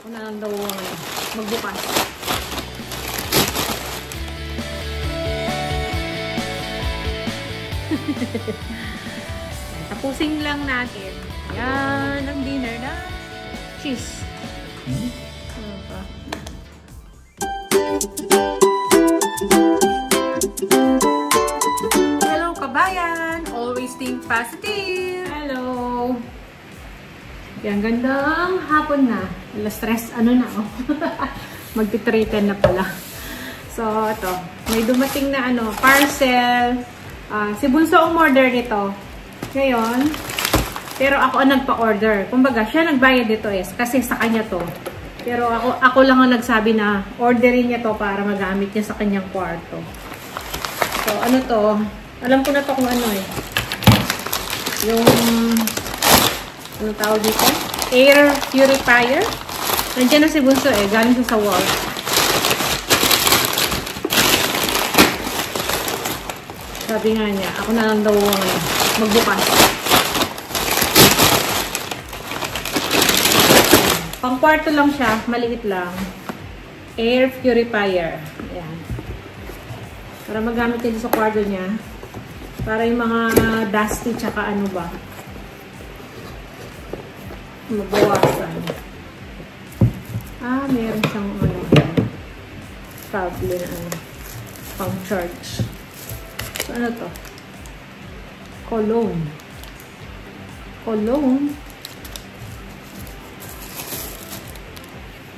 Ako na lang daw magbukas. Tapusin lang natin. Yan ang dinner na cheese. Ano pa? Hello kabayan! Always think positive! Hello! Yan, gandang hapon na. Alas 3, ano na, oh. Magti-3:10 na pala. So, ito. May dumating na, parcel. Si Bunso umorder nito. Ngayon, pero ako ang nagpa-order. Kumbaga, siya nagbayad dito kasi sa kanya to. Pero ako lang ang nagsabi na orderin niya to para magamit niya sa kanyang kwarto. So, ano to? Alam ko na to kung ano Yung ano tawag dito? Air purifier. Nandiyan na si Bunso galing sa wall. Sabi nga niya, ako na lang daw magbukas. Pang kwarto lang siya, maliit lang. Air purifier. Ayan. Para magamit niya sa kwarto niya. Para yung mga dusty tsaka ano ba. Mabawasan. Meron siyang cable na pang charge. So, ano to? Cologne. Cologne.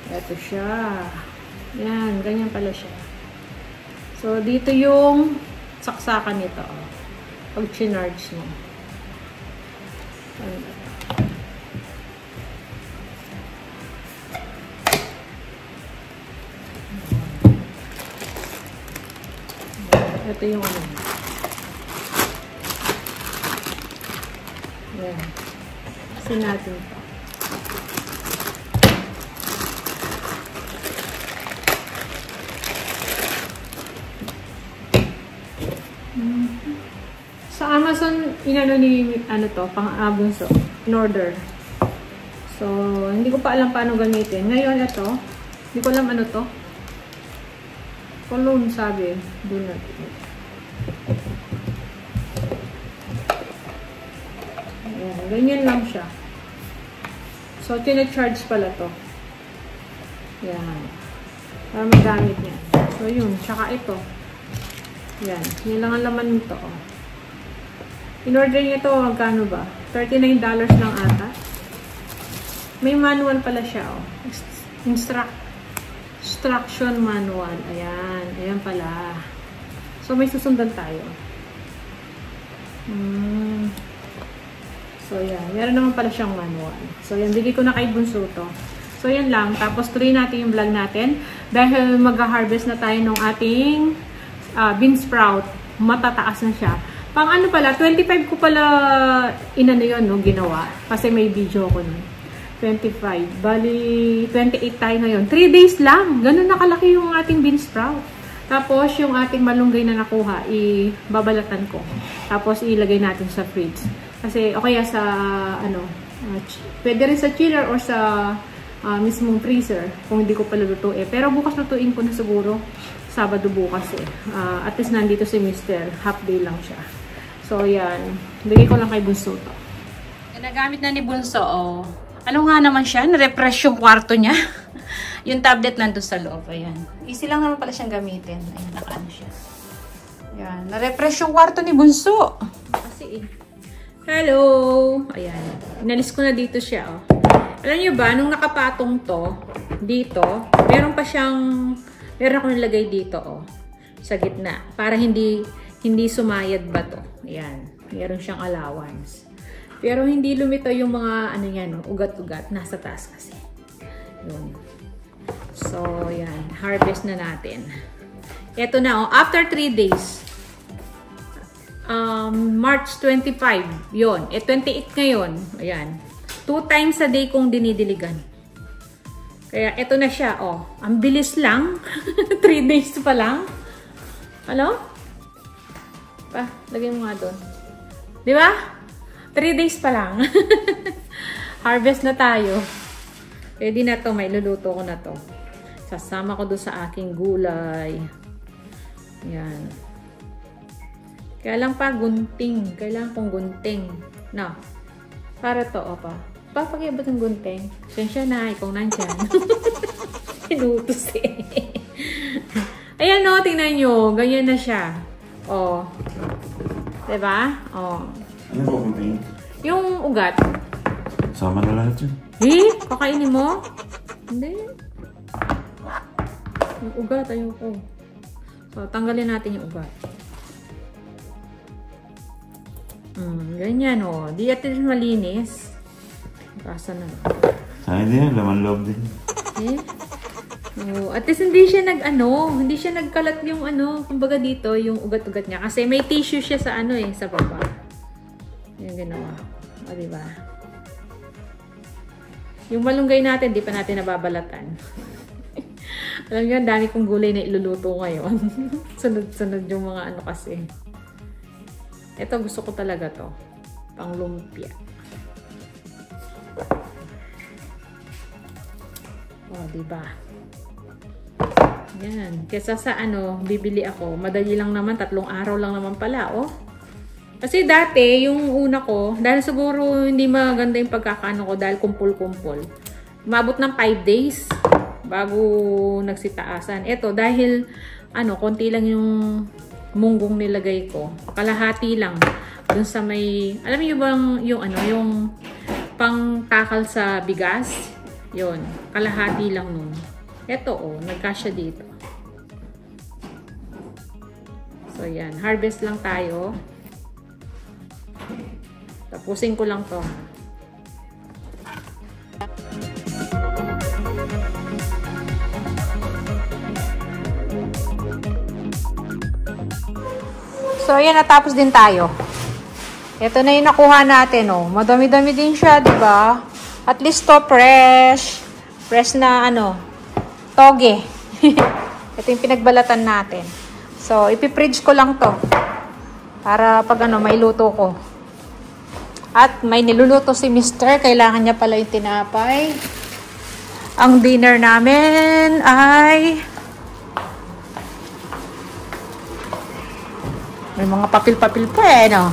Ito siya. Yan, ganyan pala siya. So, dito yung saksakan nito. Pag chinarge mo. Ano ba? Ito yung Ayan. Kasi natin ito. Sa Amazon, inano ni, pang-Bunso, in order. So, hindi ko pa alam paano gamitin. Ngayon, ito, hindi ko alam ano to. Cologne, sabi. Doon natin. Ayan, ganyan lang siya. So, tina-charge pala to. Ayan. Para magamit niya. So, yun. Tsaka ito. Ayan. Yan lang ang laman nito. In-order niya ito, magkano ba? $39 lang ata. May manual pala siya. Instruction manual. Ayan. Ayan pala. So, may susundan tayo. So, yan. Meron naman pala siyang manual. So, yan. Bigay ko na kay Bunso to. So, yan lang. Tapos, tuloy natin yung vlog natin. Dahil mag-harvest na tayo ng ating bean sprout. Matataas na siya. Pang ano pala, 25 ko pala ginawa. Kasi may video ko nun. 25. Bali, 28 tayo ngayon. 3 days lang. Ganun nakalaki yung ating bean sprout. Tapos, yung ating malunggay na nakuha, ibabalatan ko. Tapos, ilagay natin sa fridge. Kasi, o kaya sa, pwede rin sa chiller or sa mismong freezer. Kung hindi ko pala lutuin. Pero bukas lutuin ko na siguro. Sabado bukas At least nandito si Mr. Half day lang siya. So, yan. Bigay ko lang kay Bunso to. Nagamit na ni Bunso, Ano nga naman siya? Na-refresh yung kwarto niya. Yung tablet nandun sa loob. Ayan. Easy lang naman pala siyang gamitin. Ayan, nakaano siya. Ayan. Na-refresh yung kwarto ni Bunso. Kasi hello! Ayan. Inalis ko na dito siya, Alam niyo ba, nung nakapatong to, dito, meron ako nilagay dito, sa gitna. Para hindi sumayad ba to. Ayan. Meron siyang allowance. Pero hindi lumitaw yung mga, ugat-ugat. Nasa taas kasi. Yun. So, yan. Harvest na natin. Ito na, after 3 days. March 25. Yun. 28 ngayon. Ayan. 2 times a day kong dinidiligan. Kaya, ito na siya, Ang bilis lang. 3 days pa lang. Ano? Lagay mo nga doon. Di ba? 3 days pa lang. Harvest na tayo. Pwede na to, may luluto ko na to. Sasama ko doon sa aking gulay. Yan. Kaya lang pa, gunting. Kailangan kong gunting. No. Para to, opa. Papagay ba ng gunting? Sensya na, ikaw nandyan. Pinutos eh. Ayan o, tingnan nyo. Ganyan na siya. O. Diba? O. Ano ba gunting? Yung ugat. Sama na lahat yun. Kakainin mo? Hindi. Yung ugat, ayoko. So, tanggalin natin yung ugat. Ganyan o. Di at least malinis. Kasa na. Sayang din yan, laman loob din. At least hindi siya hindi siya nagkalat yung kumbaga dito, yung ugat-ugat niya. Kasi may tissue siya sa sa baba. Yung ginawa. O, diba? Yung malunggay natin, di pa natin nababalatan. Alam niyo, ang dami kong gulay na iluluto ngayon. Sunod-sunod yung mga kasi. Ito, gusto ko talaga to. Pang lumpia. O, diba? Yan. Kesa sa bibili ako. Madali lang naman. 3 araw lang naman pala, oh. Kasi dati, yung una ko, dahil siguro hindi maganda yung pagkakaano ko dahil kumpul-kumpul. Umabot ng 5 days bago nagsitaasan. Ito, dahil konti lang yung munggong nilagay ko. Kalahati lang. Dun sa may, alam niyo bang yung pangtakal sa bigas? Yun. Kalahati lang nun. Ito, nagkasya dito. So, yan. Harvest lang tayo. Tapusin ko lang to. So, yan. Natapos din tayo. Ito na yung nakuha natin, oh. Madami-dami din siya, diba? At least to fresh. Fresh na, toge. Ito yung pinagbalatan natin. So, ipipridge ko lang to. Para pag may luto ko. At may niluluto si Mr. Kailangan niya pala yung tinapay. Ang dinner namin ay may mga papil-papil pa no?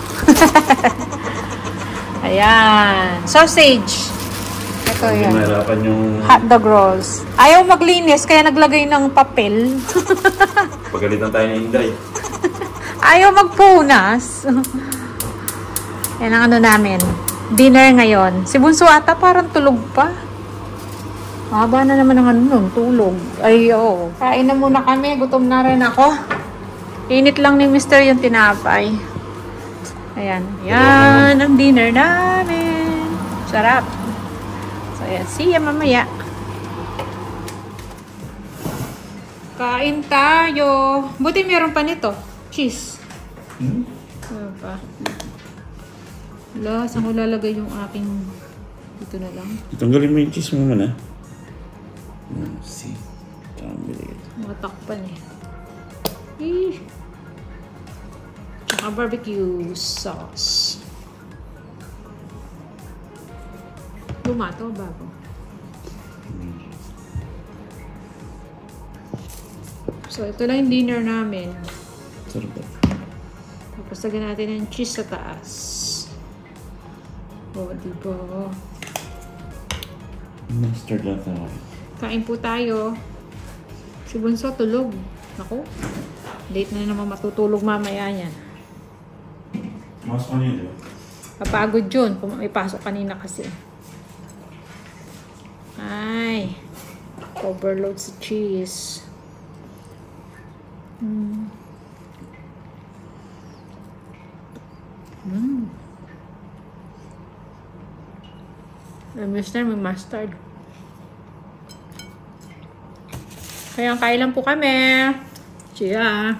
Ayan. Sausage. Ito yan. Mahirapan yung hotdog rolls. Ayaw maglinis kaya naglagay ng papel. pagalitan tayo ng Inday. Ayaw magpunas. Yan ang namin. Dinner ngayon. Si Bunso ata parang tulog pa. Haba na naman ng tulog. Ay, oo. Kain na muna kami. Gutom na rin ako. Init lang ni Mr. yung tinapay. Ayan. Yan ang dinner namin. Sarap. So, ayan. See ya mamaya. Kain tayo. Buti meron pa nito. Cheese. Ano pa? Wala. Saan ko lalagay yung aking dito na lang? Tanggalin mo yung cheese mo muna. See. Mga takpan eh. Tsaka barbecue sauce. Lumato bago. So, ito lang yung dinner namin. Sarap. Tapos lagyan natin ng cheese sa taas. O, diba? Mustard lang tayo. Kain po tayo. Si Bunso tulog. Ako, late na naman matutulog mamaya yan. Mas pa niyo, diba? Kapagod yun. Kung may pasok kanina kasi. Ay. Overload sa cheese. Mr. may mustard. Kaya kain lang po kami. Cheers.